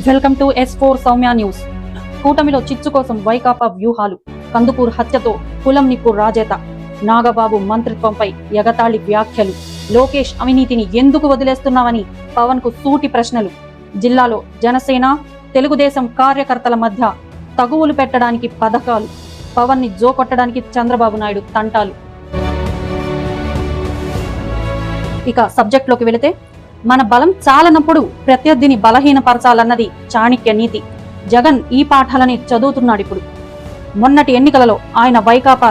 Welcome to S4 Soumya news. కూటమిలో చిచ్చు కోసం వైకాపా వ్యూహాలు. కందుకూరు హత్యతో కులం నిప్పు రాజేత. నాగబాబు మంత్రిత్వంపై ఎగతాళి వ్యాఖ్యలు. లోకేష్ అవినీతిని ఎందుకు వదిలేస్తున్నావని పవన్ కు సూటి ప్రశ్నలు. జిల్లాలో జనసేన తెలుగుదేశం కార్యకర్తల మధ్య తగువులు పెట్టడానికి పథకాలు. పవన్ ని జోకొట్టడానికి చంద్రబాబు నాయుడు తంటాలు. ఇక సబ్జెక్ట్లోకి వెళితే, మన బలం చాలనప్పుడు ప్రత్యర్థిని బలహీనపరచాలన్నది చాణక్య నీతి. జగన్ ఈ పాఠాలని చదువుతున్నాడు ఇప్పుడు. మొన్నటి ఎన్నికలలో ఆయన వైకాపా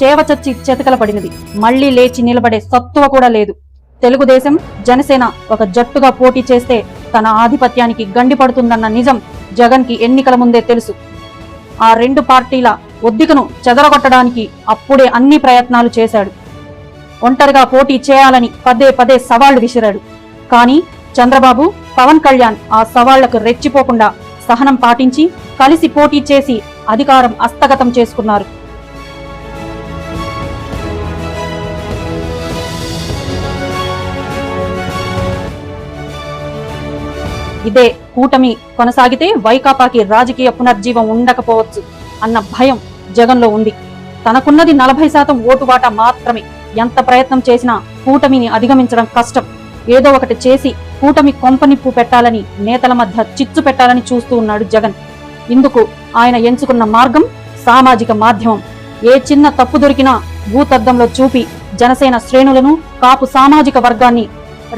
చేవచచ్చి చెతకల పడినది. మళ్లీ లేచి నిలబడే సత్తువ కూడా లేదు. తెలుగుదేశం జనసేన ఒక జట్టుగా పోటీ చేస్తే తన ఆధిపత్యానికి గండిపడుతుందన్న నిజం జగన్ కి ఎన్నికల ముందే తెలుసు. ఆ రెండు పార్టీల ఒద్దికను చెదరగొట్టడానికి అప్పుడే అన్ని ప్రయత్నాలు చేశాడు. ఒంటరిగా పోటీ చేయాలని పదే పదే సవాళ్లు విసిరాడు. కానీ చంద్రబాబు, పవన్ కళ్యాణ్ ఆ సవాళ్లకు రెచ్చిపోకుండా సహనం పాటించి కలిసి పోటీ చేసి అధికారం హస్తగతం చేసుకున్నారు. ఇదే కూటమి కొనసాగితే వైకాపాకి రాజకీయ పునర్జీవం ఉండకపోవచ్చు అన్న భయం జగన్లో ఉంది. తనకున్నది 40% ఓటు వాటా మాత్రమే. ఎంత ప్రయత్నం చేసినా కూటమిని అధిగమించడం కష్టం. ఏదో ఒకటి చేసి కూటమి కొంపనిప్పు పెట్టాలని, నేతల మధ్య చిచ్చు పెట్టాలని చూస్తూ ఉన్నాడు జగన్. ఇందుకు ఆయన ఎంచుకున్న మార్గం సామాజిక మాధ్యమం. ఏ చిన్న తప్పు దొరికినా భూతద్దంలో చూపి జనసేన శ్రేణులను, కాపు సామాజిక వర్గాన్ని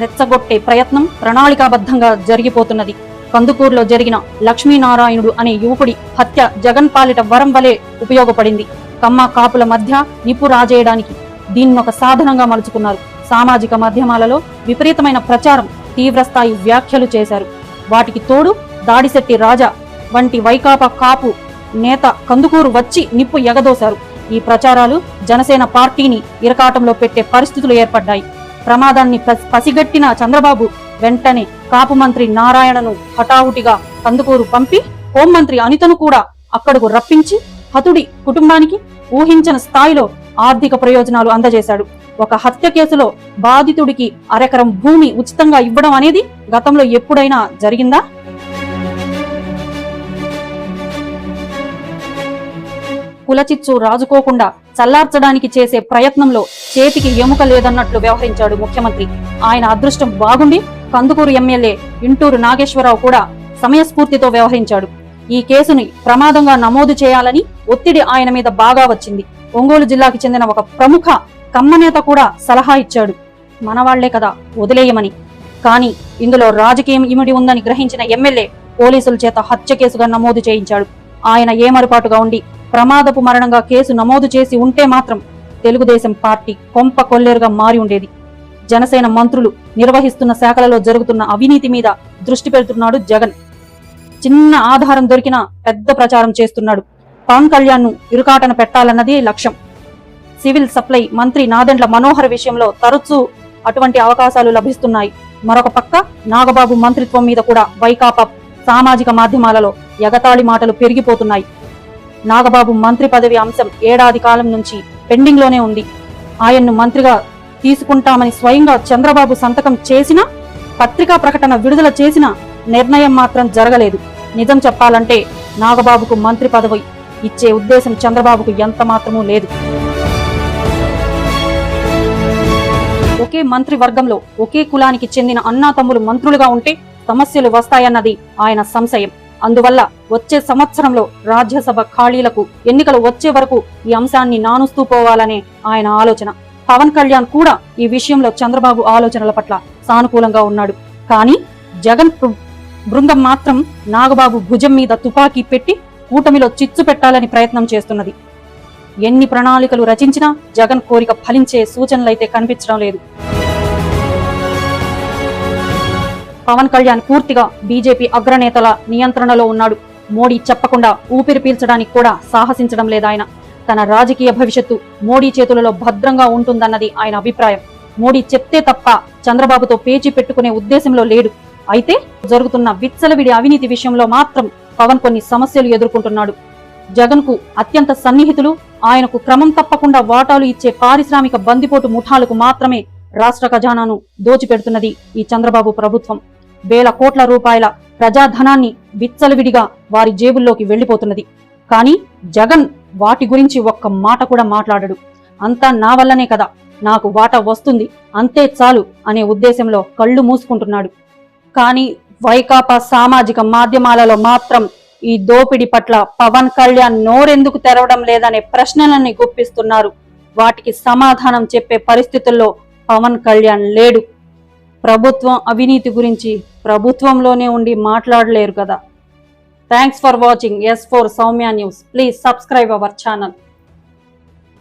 రెచ్చగొట్టే ప్రయత్నం ప్రణాళికాబద్ధంగా జరిగిపోతున్నది. కందుకూరులో జరిగిన లక్ష్మీనారాయణుడు అనే యువకుడి హత్య జగన్ పాలిట వరం వలె ఉపయోగపడింది. కమ్మ కాపుల మధ్య నిప్పు రాజేయడానికి దీన్నొక సాధనంగా మలుచుకున్నారు. సామాజిక మాధ్యమాలలో విపరీతమైన ప్రచారం, తీవ్రస్థాయి వ్యాఖ్యలు చేశారు. వాటికి తోడు దాడిశెట్టి రాజా వంటి వైకాపా కాపు నేత కందుకూరు వచ్చి నిప్పు ఎగదోశారు. ఈ ప్రచారాలు జనసేన పార్టీని ఇరకాటంలో పెట్టే పరిస్థితులు ఏర్పడ్డాయి. ప్రమాదాన్ని పసిగట్టిన చంద్రబాబు వెంటనే కాపు మంత్రి నారాయణను హఠావుటిగా కందుకూరు పంపి హోంమంత్రి అనితను కూడా అక్కడకు రప్పించి హతుడి కుటుంబానికి ఊహించిన స్థాయిలో ఆర్థిక ప్రయోజనాలు అందజేశాడు. ఒక హత్య కేసులో బాధితుడికి అరెకరం భూమి ఉచితంగా ఇవ్వడం అనేది గతంలో ఎప్పుడైనా జరిగిందా? కులచిచ్చు రాజుకోకుండా చల్లార్చడానికి చేసే ప్రయత్నంలో చేతికి ఎముక లేదన్నట్లు వ్యవహరించాడు ముఖ్యమంత్రి. ఆయన అదృష్టం బాగుండి కందుకూరు ఎమ్మెల్యే ఇంటూరు నాగేశ్వరరావు కూడా సమయస్ఫూర్తితో వ్యవహరించాడు. ఈ కేసుని ప్రమాదంగా నమోదు చేయాలని ఒత్తిడి ఆయన మీద బాగా వచ్చింది. ఒంగోలు జిల్లాకి చెందిన ఒక ప్రముఖ కమ్మనేత కూడా సలహా ఇచ్చాడు, మనవాళ్లే కదా వదిలేయమని. కానీ ఇందులో రాజకీయం ఇమిడి ఉందని గ్రహించిన ఎమ్మెల్యే పోలీసుల చేత హత్య కేసుగా నమోదు చేయించాడు. ఆయన ఏమరుపాటుగా ఉండి ప్రమాదపు మరణంగా కేసు నమోదు చేసి ఉంటే మాత్రం తెలుగుదేశం పార్టీ కొంప కొల్లేరుగా మారి ఉండేది. జనసేన మంత్రులు నిర్వహిస్తున్న శాఖలలో జరుగుతున్న అవినీతి మీద దృష్టి పెడుతున్నాడు జగన్. చిన్న ఆధారం దొరికినా పెద్ద ప్రచారం చేస్తున్నాడు. పవన్ కళ్యాణ్ ను ఇరుకాటన పెట్టాలన్నది లక్ష్యం. సివిల్ సప్లై మంత్రి నాదెండ్ల మనోహర్ విషయంలో తరచూ అటువంటి అవకాశాలు లభిస్తున్నాయి. మరొక పక్క నాగబాబు మంత్రిత్వం మీద కూడా వైకాపా సామాజిక మాధ్యమాలలో ఎగతాళి మాటలు పెరిగిపోతున్నాయి. నాగబాబు మంత్రి పదవి అంశం ఏడాది కాలం నుంచి పెండింగ్ లోనే ఉంది. ఆయన్ను మంత్రిగా తీసుకుంటామని స్వయంగా చంద్రబాబు సంతకం చేసినా, పత్రికా ప్రకటన విడుదల చేసిన నిర్ణయం మాత్రం జరగలేదు. నిజం చెప్పాలంటే నాగబాబుకు మంత్రి పదవి ఇచ్చే ఉద్దేశం చంద్రబాబుకు ఎంత మాత్రమూ లేదు. ఒకే మంత్రి వర్గంలో ఒకే కులానికి చెందిన అన్నాతమ్ములు మంత్రులుగా ఉంటే సమస్యలు వస్తాయన్నది ఆయన సంశయం. అందువల్ల వచ్చే సంవత్సరంలో రాజ్యసభ ఖాళీలకు ఎన్నికలు వచ్చే వరకు ఈ అంశాన్ని నానుస్తూ పోవాలనే ఆయన ఆలోచన. పవన్ కళ్యాణ్ కూడా ఈ విషయంలో చంద్రబాబు ఆలోచనల పట్ల సానుకూలంగా ఉన్నాడు. కానీ జగన్ బృందం మాత్రం నాగబాబు భుజం మీద తుపాకీ పెట్టి కూటమిలో చిచ్చు పెట్టాలని ప్రయత్నం చేస్తున్నది. ఎన్ని ప్రణాళికలు రచించినా జగన్ కోరిక ఫలించే సూచనలైతే కనిపించడం లేదు. పవన్ కళ్యాణ్ పూర్తిగా బీజేపీ అగ్రనేతల నియంత్రణలో ఉన్నాడు. మోడీ చెప్పకుండా ఊపిరి పీల్చడానికి కూడా సాహసించడం లేదాయన. తన రాజకీయ భవిష్యత్తు మోడీ చేతులలో భద్రంగా ఉంటుందన్నది ఆయన అభిప్రాయం. మోడీ చెప్తే తప్ప చంద్రబాబుతో పేచీ పెట్టుకునే ఉద్దేశంలో లేడు. అయితే జరుగుతున్న విచ్చలవిడి అవినీతి విషయంలో మాత్రం పవన్ కొన్ని సమస్యలు ఎదుర్కొంటున్నాడు. జగన్ కు అత్యంత సన్నిహితులు, ఆయనకు క్రమం తప్పకుండా వాటాలు ఇచ్చే పారిశ్రామిక బందిపోటు ముఠాలకు మాత్రమే రాష్ట్ర ఖజానాను దోచిపెడుతున్నది ఈ చంద్రబాబు ప్రభుత్వం. వేల కోట్ల రూపాయల ప్రజాధనాన్ని విచ్చలవిడిగా వారి జేబుల్లోకి వెళ్లిపోతున్నది. కానీ జగన్ వాటి గురించి ఒక్క మాట కూడా మాట్లాడడు. అంతా నా వల్లనే కదా, నాకు వాటా వస్తుంది, అంతే చాలు అనే ఉద్దేశంలో కళ్ళు మూసుకుంటున్నాడు. కానీ వైకాపా సామాజిక మాధ్యమాలలో మాత్రం ఈ దోపిడీ పట్ల పవన్ కళ్యాణ్ నోరెందుకు తెరవడం లేదనే ప్రశ్నలన్నీ గుప్పిస్తున్నారు. వాటికి సమాధానం చెప్పే పరిస్థితుల్లో పవన్ కళ్యాణ్ లేడు. ప్రభుత్వం అవినీతి గురించి ప్రభుత్వంలోనే ఉండి మాట్లాడలేరు కదా. Thanks for watching S4 Soumya news. Please subscribe our channel.